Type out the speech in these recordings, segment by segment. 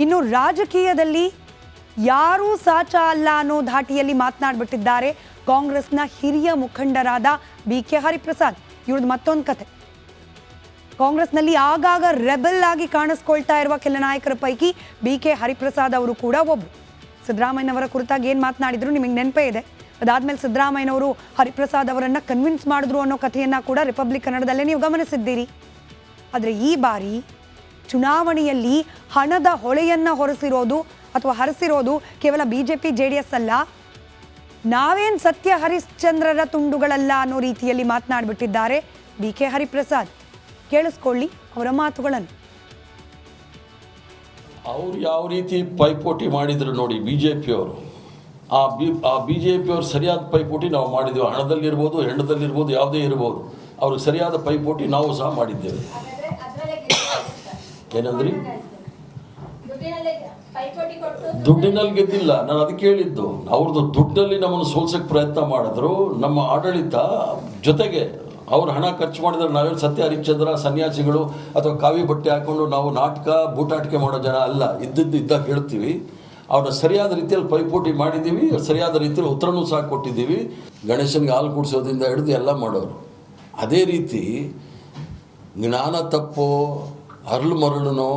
ಇನ್ನು ರಾಜಕೀಯದಲ್ಲಿ ಯಾರೂ ಸಾಚ ಅಲ್ಲ ಅನ್ನೋ ಧಾಟಿಯಲ್ಲಿ ಮಾತನಾಡ್ಬಿಟ್ಟಿದ್ದಾರೆ ಕಾಂಗ್ರೆಸ್ನ ಹಿರಿಯ ಮುಖಂಡರಾದ BK ಹರಿಪ್ರಸಾದ್. ಇವ್ರದ್ದು ಮತ್ತೊಂದು ಕತೆ. ಕಾಂಗ್ರೆಸ್ನಲ್ಲಿ ಆಗಾಗ ರೆಬೆಲ್ ಆಗಿ ಕಾಣಿಸ್ಕೊಳ್ತಾ ಇರುವ ಕೆಲ ನಾಯಕರ ಪೈಕಿ BK ಹರಿಪ್ರಸಾದ್ ಅವರು ಕೂಡ ಒಬ್ರು. ಸಿದ್ದರಾಮಯ್ಯನವರ ಕುರಿತಾಗಿ ಏನು ಮಾತನಾಡಿದ್ರು ನಿಮಗೆ ನೆನಪೇ ಇದೆ. ಅದಾದ್ಮೇಲೆ ಸಿದ್ದರಾಮಯ್ಯನವರು ಹರಿಪ್ರಸಾದ್ ಅವರನ್ನ ಕನ್ವಿನ್ಸ್ ಮಾಡಿದ್ರು ಅನ್ನೋ ಕಥೆಯನ್ನ ಕೂಡ ರಿಪಬ್ಲಿಕ್ ಕನ್ನಡದಲ್ಲೇ ನೀವು ಗಮನಿಸಿದ್ದೀರಿ. ಆದರೆ ಈ ಬಾರಿ ಚುನಾವಣೆಯಲ್ಲಿ ಹಣದ ಹೊಳೆಯನ್ನ ಹರಿಸಿರೋದು ಕೇವಲ BJP JDS ಅಲ್ಲ, ನಾವೇನ್ ಸತ್ಯ ಹರಿಶ್ಚಂದ್ರರ ತುಂಡುಗಳಲ್ಲ ಅನ್ನೋ ರೀತಿಯಲ್ಲಿ ಮಾತನಾಡ್ಬಿಟ್ಟಿದ್ದಾರೆ BK ಹರಿಪ್ರಸಾದ್. ಕೇಳಿಸ್ಕೊಳ್ಳಿ ಅವರ ಮಾತುಗಳನ್ನು. ಅವ್ರು ಯಾವ ರೀತಿ ಪೈಪೋಟಿ ಮಾಡಿದ್ರು ನೋಡಿ BJPಯವರು, ಆ BJPಯವರು ಸರಿಯಾದ ಪೈಪೋಟಿ ನಾವು ಮಾಡಿದ್ದೇವೆ. ಹಣದಲ್ಲಿರ್ಬೋದು, ಹೆಣ್ಣದಲ್ಲಿರ್ಬೋದು, ಯಾವುದೇ ಇರ್ಬೋದು, ಅವ್ರಿಗೆ ಸರಿಯಾದ ಪೈಪೋಟಿ ನಾವು ಸಹ ಮಾಡಿದ್ದೇವೆ. ಏನಂದ್ರಿ? ದುಡ್ಡಿನಲ್ಲಿ ಗೆದ್ದಿಲ್ಲ, ನಾನು ಅದಕ್ಕೆ ಹೇಳಿದ್ದು. ಅವ್ರದ್ದು ದುಡ್ಡಲ್ಲಿ ನಮ್ಮನ್ನು ಸೋಲ್ಸಕ್ಕೆ ಪ್ರಯತ್ನ ಮಾಡಿದ್ರು ನಮ್ಮ ಆಡಳಿತ. ಜೊತೆಗೆ ಅವ್ರು ಹಣ ಖರ್ಚು ಮಾಡಿದ್ರೆ ನಾವೇನು ಸತ್ಯ ಹರಿಶ್ಚಂದ್ರ ಸನ್ಯಾಸಿಗಳು ಅಥವಾ ಕಾವಿ ಬಟ್ಟೆ ಹಾಕೊಂಡು ನಾವು ನಾಟಕ ಬೂಟಾಟಿಕೆ ಮಾಡೋ ಜನ ಅಲ್ಲ. ಇದ್ದಾಗ ಹೇಳ್ತೀವಿ. ಅವ್ರನ್ನ ಸರಿಯಾದ ರೀತಿಯಲ್ಲಿ ಪೈಪೋಟಿ ಮಾಡಿದ್ದೀವಿ, ಸರಿಯಾದ ರೀತಿಯಲ್ಲಿ ಉತ್ತರನೂ ಸಹ ಕೊಟ್ಟಿದ್ದೀವಿ. ಗಣೇಶನಿಗೆ ಹಾಲು ಕುಡಿಸೋದ್ರಿಂದ ಹಿಡಿದು ಎಲ್ಲ ಮಾಡೋರು. ಅದೇ ರೀತಿ ಜ್ಞಾನ ತಪ್ಪೋ ಅರಳು ಮರಳುನೋ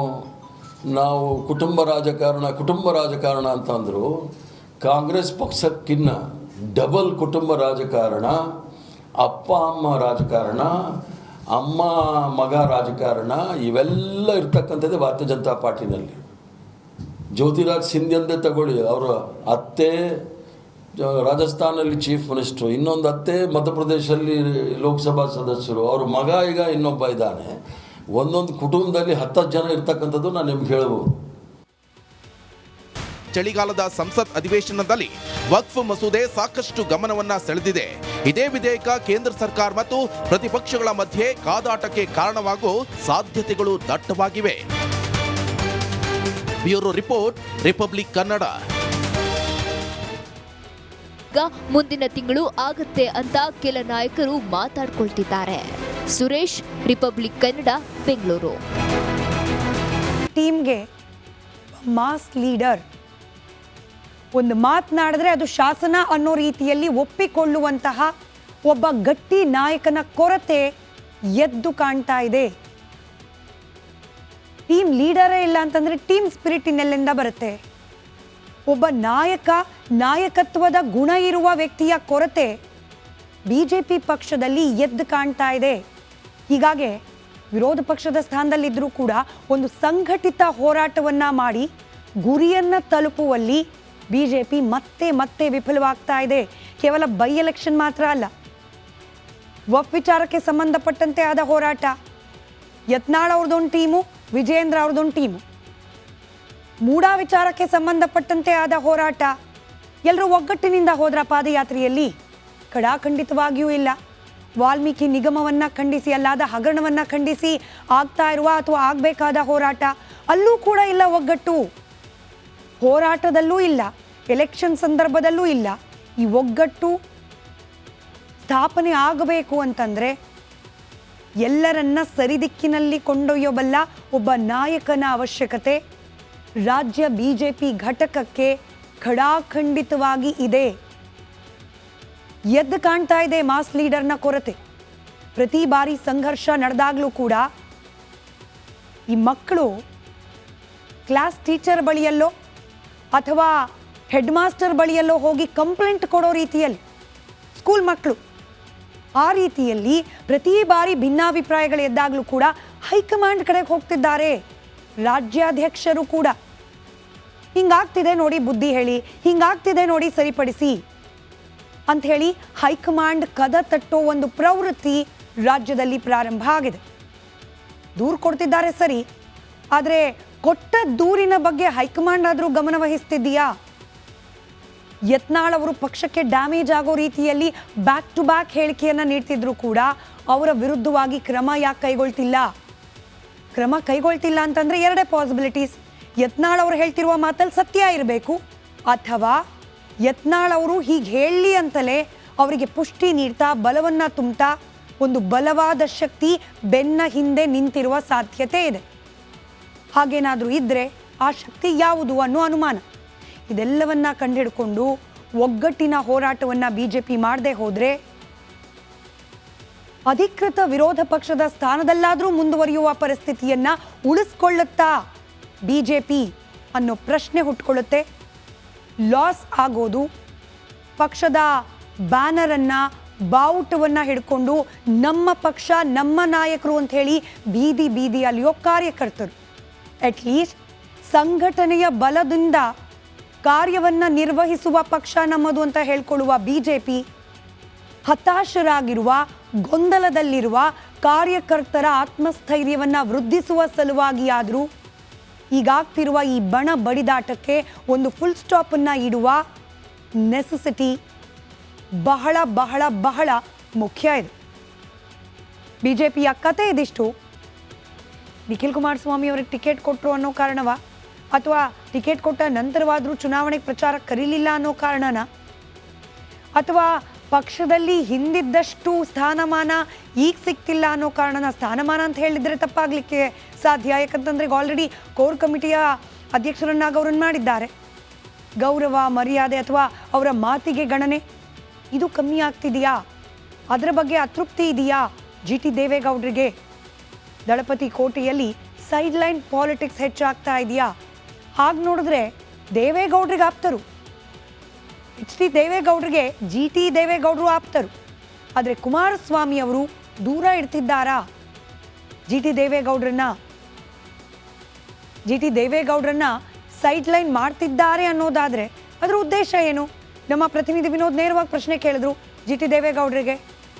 ನಾವು ಕುಟುಂಬ ರಾಜಕಾರಣ ಅಂತಂದರು. ಕಾಂಗ್ರೆಸ್ ಪಕ್ಷಕ್ಕಿನ್ನ ಡಬಲ್ ಕುಟುಂಬ ರಾಜಕಾರಣ, ಅಪ್ಪ ಅಮ್ಮ ರಾಜಕಾರಣ, ಅಮ್ಮ ಮಗ ರಾಜಕಾರಣ, ಇವೆಲ್ಲ ಇರ್ತಕ್ಕಂಥದ್ದೇ ಭಾರತೀಯ ಜನತಾ ಪಾರ್ಟಿನಲ್ಲಿ. ಜ್ಯೋತಿರಾಜ್ ಸಿಂಧ್ಯಂದೇ ತಗೊಳ್ಳಿ, ಅವರ ಅತ್ತೆ ರಾಜಸ್ಥಾನಲ್ಲಿ ಚೀಫ್ ಮಿನಿಸ್ಟ್ರು, ಇನ್ನೊಂದು ಅತ್ತೆ ಮಧ್ಯಪ್ರದೇಶದಲ್ಲಿ ಲೋಕಸಭಾ ಸದಸ್ಯರು, ಅವ್ರ ಮಗ ಈಗ ಇನ್ನೊಬ್ಬ ಇದ್ದಾನೆ. ಒಂದೊಂದು ಕುಟುಂಬದಲ್ಲಿ 10 ಜನ ಇರ್ತಕ್ಕಂಥದ್ದು ನಾನು ನಿಮ್ಗೆ ಹೇಳ್ಬೋದು. ಚಳಿಗಾಲದ ಸಂಸತ್ ಅಧಿವೇಶನದಲ್ಲಿ ವಕ್ಫ್ ಮಸೂದೆ ಸಾಕಷ್ಟು ಗಮನವನ್ನ ಸೆಳೆದಿದೆ. ಇದೇ ವಿಧೇಯಕ ಕೇಂದ್ರ ಸರ್ಕಾರ ಮತ್ತು ಪ್ರತಿಪಕ್ಷಗಳ ಮಧ್ಯೆ ಕಾದಾಟಕ್ಕೆ ಕಾರಣವಾಗುವ ಸಾಧ್ಯತೆಗಳು ದಟ್ಟವಾಗಿವೆ. Bureau report, Republic Kannada. ಮುಂದಿನ ತಿಂಗಳು ಆಗತ್ತೆ ಅಂತ ಕೆಲ ನಾಯಕರು ಮಾತಾಡ್ಕೊಳ್ತಿದ್ದಾರೆ. ಸುರೇಶ್, ರಿಪಬ್ಲಿಕ್ ಕನ್ನಡ, ಬೆಂಗಳೂರು. ಟೀಮ್ಗೆ ಮಾಸ್ ಲೀಡರ್ ಒಂದು ಮಾತನಾಡಿದ್ರೆ ಅದು ಶಾಸನ ಅನ್ನೋ ರೀತಿಯಲ್ಲಿ ಒಪ್ಪಿಕೊಳ್ಳುವಂತಹ ಒಬ್ಬ ಗಟ್ಟಿ ನಾಯಕನ ಕೊರತೆ ಎದ್ದು ಕಾಣ್ತಾ ಇದೆ. ಟೀಮ್ ಲೀಡರೇ ಇಲ್ಲ ಅಂತಂದ್ರೆ ಟೀಮ್ ಸ್ಪಿರಿಟ್ ಇನ್ನೆಲ್ಲಿಂದ ಬರುತ್ತೆ? ಒಬ್ಬ ನಾಯಕತ್ವದ ಗುಣ ಇರುವ ವ್ಯಕ್ತಿಯ ಕೊರತೆ BJP ಪಕ್ಷದಲ್ಲಿ ಎದ್ದು ಕಾಣ್ತಾ ಇದೆ. ಹೀಗಾಗಿ ವಿರೋಧ ಪಕ್ಷದ ಸ್ಥಾನದಲ್ಲಿದ್ದರೂ ಕೂಡ ಒಂದು ಸಂಘಟಿತ ಹೋರಾಟವನ್ನ ಮಾಡಿ ಗುರಿಯನ್ನ ತಲುಪುವಲ್ಲಿ BJP ಮತ್ತೆ ವಿಫಲವಾಗ್ತಾ ಇದೆ. ಕೇವಲ ಬೈ ಎಲೆಕ್ಷನ್ ಮಾತ್ರ ಅಲ್ಲ, ವಫ್ ವಿಚಾರಕ್ಕೆ ಸಂಬಂಧಪಟ್ಟಂತೆ ಆದ ಹೋರಾಟ, ಯತ್ನಾಳ್ ಅವ್ರದ್ದೊಂದು ಟೀಮು, ವಿಜಯೇಂದ್ರ ಅವ್ರದ್ದೊಂದು ಟೀಮು, ಮೂಡಾ ವಿಚಾರಕ್ಕೆ ಸಂಬಂಧಪಟ್ಟಂತೆ ಆದ ಹೋರಾಟ. ಎಲ್ಲರೂ ಒಗ್ಗಟ್ಟಿನಿಂದ ಹೋದ್ರ ಪಾದಯಾತ್ರೆಯಲ್ಲಿ? ಖಂಡಿತವಾಗಿಯೂ ಇಲ್ಲ. ವಾಲ್ಮೀಕಿ ನಿಗಮವನ್ನ ಖಂಡಿಸಿ, ಅಲ್ಲಾದ ಹಗರಣವನ್ನ ಖಂಡಿಸಿ ಆಗ್ತಾ ಇರುವ ಅಥವಾ ಆಗಬೇಕಾದ ಹೋರಾಟ, ಅಲ್ಲೂ ಕೂಡ ಇಲ್ಲ ಒಗ್ಗಟ್ಟು. ಹೋರಾಟದಲ್ಲೂ ಇಲ್ಲ, ಎಲೆಕ್ಷನ್ ಸಂದರ್ಭದಲ್ಲೂ ಇಲ್ಲ. ಈ ಒಗ್ಗಟ್ಟು ಸ್ಥಾಪನೆ ಆಗಬೇಕು ಅಂತಂದ್ರೆ ಎಲ್ಲರನ್ನ ಸರಿದಿಕ್ಕಿನಲ್ಲಿ ಕೊಂಡೊಯ್ಯಬಲ್ಲ ಒಬ್ಬ ನಾಯಕನ ಅವಶ್ಯಕತೆ ರಾಜ್ಯ BJP ಘಟಕಕ್ಕೆ ಖಡಾಖಂಡಿತವಾಗಿ ಇದೆ. ಎದ್ದು ಕಾಣ್ತಾ ಇದೆ ಮಾಸ್ ಲೀಡರ್ನ ಕೊರತೆ. ಪ್ರತಿ ಬಾರಿ ಸಂಘರ್ಷ ನಡೆದಾಗ್ಲೂ ಕೂಡ ಈ ಮಕ್ಕಳು ಕ್ಲಾಸ್ ಟೀಚರ್ ಬಳಿಯಲ್ಲೋ ಅಥವಾ ಹೆಡ್ ಮಾಸ್ಟರ್ ಬಳಿಯಲ್ಲೋ ಹೋಗಿ ಕಂಪ್ಲೇಂಟ್ ಕೊಡೋ ರೀತಿಯಲ್ಲಿ, ಸ್ಕೂಲ್ ಮಕ್ಕಳು ಆ ರೀತಿಯಲ್ಲಿ ಪ್ರತಿ ಬಾರಿ ಭಿನ್ನಾಭಿಪ್ರಾಯಗಳು ಎದ್ದಾಗಲೂ ಕೂಡ ಹೈಕಮಾಂಡ್ ಕಡೆಗೆ ಹೋಗ್ತಿದ್ದಾರೆ. ರಾಜ್ಯಾಧ್ಯಕ್ಷರು ಕೂಡ ಹಿಂಗಾಗ್ತಿದೆ ನೋಡಿ ಬುದ್ಧಿ ಹೇಳಿ, ಹಿಂಗಾಗ್ತಿದೆ ನೋಡಿ ಸರಿಪಡಿಸಿ ಅಂತ ಹೇಳಿ ಹೈಕಮಾಂಡ್ ಕದ ತಟ್ಟೋ ಒಂದು ಪ್ರವೃತ್ತಿ ರಾಜ್ಯದಲ್ಲಿ ಪ್ರಾರಂಭ ಆಗಿದೆ. ದೂರು ಕೊಡ್ತಿದ್ದಾರೆ ಸರಿ, ಆದರೆ ಕೊಟ್ಟ ದೂರಿನ ಬಗ್ಗೆ ಹೈಕಮಾಂಡ್ ಆದರೂ ಗಮನ ವಹಿಸ್ತಿದೆಯಾ? ಯತ್ನಾಳ್ ಅವರು ಪಕ್ಷಕ್ಕೆ ಡ್ಯಾಮೇಜ್ ಆಗೋ ರೀತಿಯಲ್ಲಿ ಬ್ಯಾಕ್ ಟು ಬ್ಯಾಕ್ ಹೇಳಿಕೆಯನ್ನ ನೀಡ್ತಿದ್ರು ಕೂಡ ಅವರ ವಿರುದ್ಧವಾಗಿ ಕ್ರಮ ಯಾಕೆ ಕೈಗೊಳ್ತಿಲ್ಲ? ಕ್ರಮ ಕೈಗೊಳ್ತಿಲ್ಲ ಅಂತಂದ್ರೆ ಎರಡೇ ಪಾಸಿಬಿಲಿಟೀಸ್. ಯತ್ನಾಳ್ ಅವರು ಹೇಳ್ತಿರುವ ಮಾತಲ್ಲಿ ಸತ್ಯ ಇರಬೇಕು, ಅಥವಾ ಯತ್ನಾಳ್ ಅವರು ಹೀಗೆ ಹೇಳಲಿ ಅಂತಲೇ ಅವರಿಗೆ ಪುಷ್ಟಿ ನೀಡ್ತಾ ಬಲವನ್ನ ತುಂಬ್ತಾ ಒಂದು ಬಲವಾದ ಶಕ್ತಿ ಬೆನ್ನ ಹಿಂದೆ ನಿಂತಿರುವ ಸಾಧ್ಯತೆ ಇದೆ. ಹಾಗೇನಾದರೂ ಇದ್ರೆ ಆ ಶಕ್ತಿ ಯಾವುದು ಅನ್ನೋ ಅನುಮಾನ. ಇದೆಲ್ಲವನ್ನ ಕಂಡುಹಿಡ್ಕೊಂಡು ಒಗ್ಗಟ್ಟಿನ ಹೋರಾಟವನ್ನು BJP ಮಾಡದೆ ಹೋದರೆ ಅಧಿಕೃತ ವಿರೋಧ ಪಕ್ಷದ ಸ್ಥಾನದಲ್ಲಾದರೂ ಮುಂದುವರಿಯುವ ಪರಿಸ್ಥಿತಿಯನ್ನು ಉಳಿಸ್ಕೊಳ್ಳುತ್ತಾ BJP ಅನ್ನೋ ಪ್ರಶ್ನೆ ಹುಟ್ಕೊಳ್ಳುತ್ತೆ. ಲಾಸ್ ಆಗೋದು ಪಕ್ಷದ ಬ್ಯಾನರನ್ನು ಬಾವುಟವನ್ನು ಹಿಡ್ಕೊಂಡು ನಮ್ಮ ಪಕ್ಷ ನಮ್ಮ ನಾಯಕರು ಅಂತ ಹೇಳಿ ಬೀದಿ ಬೀದಿಯಲ್ಲಿಯೋ ಕಾರ್ಯಕರ್ತರು ಅಟ್ಲೀಸ್ಟ್ ಸಂಘಟನೆಯ ಬಲದಿಂದ ಕಾರ್ಯವನ್ನು ನಿರ್ವಹಿಸುವ ಪಕ್ಷ ನಮ್ಮದು ಅಂತ ಹೇಳ್ಕೊಳ್ಳುವ BJP ಹತಾಶರಾಗಿರುವ ಗೊಂದಲದಲ್ಲಿರುವ ಕಾರ್ಯಕರ್ತರ ಆತ್ಮಸ್ಥೈರ್ಯವನ್ನು ವೃದ್ಧಿಸುವ ಸಲುವಾಗಿಯಾದರೂ ಈಗಾಗ್ತಿರುವ ಈ ಬಣ ಬಡಿದಾಟಕ್ಕೆ ಒಂದು ಫುಲ್ ಸ್ಟಾಪನ್ನು ಇಡುವ ನೆಸೆಸಿಟಿ ಬಹಳ ಬಹಳ ಬಹಳ ಮುಖ್ಯ ಇದೆ. BJPಯ ಕತೆ ಇದಿಷ್ಟು. ನಿಖಿಲ್ ಕುಮಾರಸ್ವಾಮಿ ಅವರಿಗೆ ಟಿಕೆಟ್ ಕೊಟ್ಟರು ಅನ್ನೋ ಕಾರಣವ, ಅಥವಾ ಟಿಕೆಟ್ ಕೊಟ್ಟ ನಂತರವಾದರೂ ಚುನಾವಣೆಗೆ ಪ್ರಚಾರ ಕರೀಲಿಲ್ಲ ಅನ್ನೋ ಕಾರಣನ, ಅಥವಾ ಪಕ್ಷದಲ್ಲಿ ಹಿಂದಿದ್ದಷ್ಟು ಸ್ಥಾನಮಾನ ಈಗ ಸಿಗ್ತಿಲ್ಲ ಅನ್ನೋ ಕಾರಣನ? ಸ್ಥಾನಮಾನ ಅಂತ ಹೇಳಿದರೆ ತಪ್ಪಾಗಲಿಕ್ಕೆ ಸಾಧ್ಯ, ಯಾಕಂತಂದರೆ ಈಗ ಆಲ್ರೆಡಿ ಕೋರ್ ಕಮಿಟಿಯ ಅಧ್ಯಕ್ಷರನ್ನಾಗಿ ಅವರನ್ನು ಮಾಡಿದ್ದಾರೆ. ಗೌರವ ಮರ್ಯಾದೆ ಅಥವಾ ಅವರ ಮಾತಿಗೆ ಗಣನೆ ಇದು ಕಮ್ಮಿ ಆಗ್ತಿದೆಯಾ? ಅದರ ಬಗ್ಗೆ ಅತೃಪ್ತಿ ಇದೆಯಾ GT ದೇವೇಗೌಡರಿಗೆ? ದಳಪತಿ ಕೋಟೆಯಲ್ಲಿ ಸೈಡ್ಲೈನ್ ಪಾಲಿಟಿಕ್ಸ್ ಹೆಚ್ಚಾಗ್ತಾ ಇದೆಯಾ? ಹಾಗೆ ನೋಡಿದ್ರೆ ದೇವೇಗೌಡರಿಗೆ ಆಪ್ತರು, HD ದೇವೇಗೌಡರಿಗೆ GT ದೇವೇಗೌಡರು ಆಪ್ತರು. ಆದರೆ ಕುಮಾರಸ್ವಾಮಿ ಅವರು ದೂರ ಇಡ್ತಿದ್ದಾರಾ GT ದೇವೇಗೌಡರನ್ನ ಸೈಡ್ಲೈನ್ ಮಾಡ್ತಿದ್ದಾರೆ ಅನ್ನೋದಾದರೆ ಅದರ ಉದ್ದೇಶ ಏನು? ನಮ್ಮ ಪ್ರತಿನಿಧಿ ವಿನೋದ್ ನೇರವಾಗಿ ಪ್ರಶ್ನೆ ಕೇಳಿದ್ರು GT ದೇವೇಗೌಡರಿಗೆ.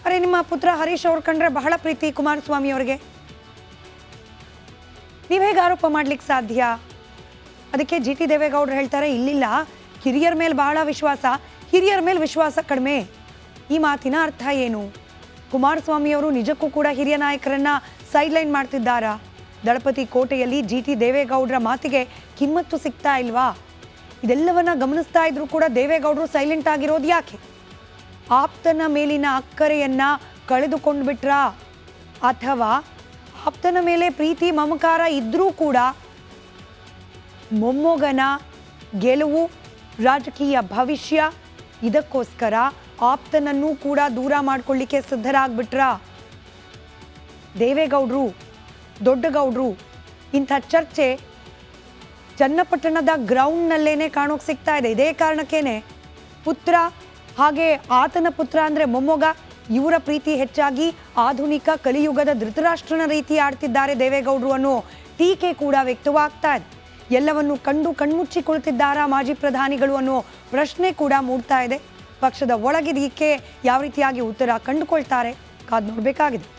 ಅರೆ, ನಿಮ್ಮ ಪುತ್ರ ಹರೀಶ್ ಅವ್ರು ಕಂಡ್ರೆ ಬಹಳ ಪ್ರೀತಿ ಕುಮಾರಸ್ವಾಮಿ ಅವರಿಗೆ, ನೀವು ಹೇಗೆ ಆರೋಪ ಮಾಡ್ಲಿಕ್ಕೆ ಸಾಧ್ಯ? ಅದಕ್ಕೆ GT ದೇವೇಗೌಡರು ಹೇಳ್ತಾರೆ, ಇಲ್ಲಿಲ್ಲ, ಹಿರಿಯರ ಮೇಲೆ ಬಹಳ ವಿಶ್ವಾಸ, ಹಿರಿಯರ ಮೇಲೆ ವಿಶ್ವಾಸ ಕಡಿಮೆ. ಈ ಮಾತಿನ ಅರ್ಥ ಏನು? ಕುಮಾರಸ್ವಾಮಿಯವರು ನಿಜಕ್ಕೂ ಕೂಡ ಹಿರಿಯ ನಾಯಕರನ್ನ ಸೈಡ್ಲೈನ್ ಮಾಡ್ತಿದ್ದಾರಾ? ದಳಪತಿ ಕೋಟೆಯಲ್ಲಿ GT ದೇವೇಗೌಡರ ಮಾತಿಗೆ ಕಿಮ್ಮತ್ತು ಸಿಗ್ತಾ ಇಲ್ವಾ? ಇದೆಲ್ಲವನ್ನ ಗಮನಿಸ್ತಾ ಇದ್ರು ಕೂಡ ದೇವೇಗೌಡರು ಸೈಲೆಂಟ್ ಆಗಿರೋದು ಯಾಕೆ? ಆಪ್ತನ ಮೇಲಿನ ಅಕ್ಕರೆಯನ್ನ ಕಳೆದುಕೊಂಡು ಬಿಟ್ರಾ? ಅಥವಾ ಆಪ್ತನ ಮೇಲೆ ಪ್ರೀತಿ ಮಮಕಾರ ಇದ್ರೂ ಕೂಡ ಮೊಮ್ಮಗನ ಗೆಲುವು, ರಾಜಕೀಯ ಭವಿಷ್ಯ, ಇದಕ್ಕೋಸ್ಕರ ಆಪ್ತನನ್ನೂ ಕೂಡ ದೂರ ಮಾಡ್ಕೊಳ್ಳಿಕ್ಕೆ ಸಿದ್ಧರಾಗ್ಬಿಟ್ರಾ? ದೇವೇಗೌಡರು, ದೊಡ್ಡಗೌಡರು, ಇಂಥ ಚರ್ಚೆ ಚನ್ನಪಟ್ಟಣದ ಗ್ರೌಂಡ್ನಲ್ಲೇನೆ ಕಾಣೋಕೆ ಸಿಗ್ತಾ ಇದೆ. ಇದೇ ಕಾರಣಕ್ಕೇನೆ ಪುತ್ರ ಹಾಗೆ ಆತನ ಪುತ್ರ ಅಂದರೆ ಮೊಮ್ಮಗ, ಇವರ ಪ್ರೀತಿ ಹೆಚ್ಚಾಗಿ ಆಧುನಿಕ ಕಲಿಯುಗದ ಧೃತರಾಷ್ಟ್ರನ ರೀತಿ ಆಡ್ತಿದ್ದಾರೆ ದೇವೇಗೌಡರು ಅನ್ನೋ ಟೀಕೆ ಕೂಡ ವ್ಯಕ್ತವಾಗ್ತಾ ಇದೆ. ಎಲ್ಲವನ್ನು ಕಂಡು ಕಣ್ಮುಚ್ಚಿಕೊಳ್ತಿದ್ದಾರಾ ಮಾಜಿ ಪ್ರಧಾನಿಗಳು ಅನ್ನೋ ಪ್ರಶ್ನೆ ಕೂಡ ಮೂಡ್ತಾ ಇದೆ. ಪಕ್ಷದ ಒಳಗಿದಕ್ಕೆ ಯಾವ ರೀತಿಯಾಗಿ ಉತ್ತರ ಕಂಡುಕೊಳ್ತಾರೆ ಕಾದು ನೋಡಬೇಕಾಗಿದೆ.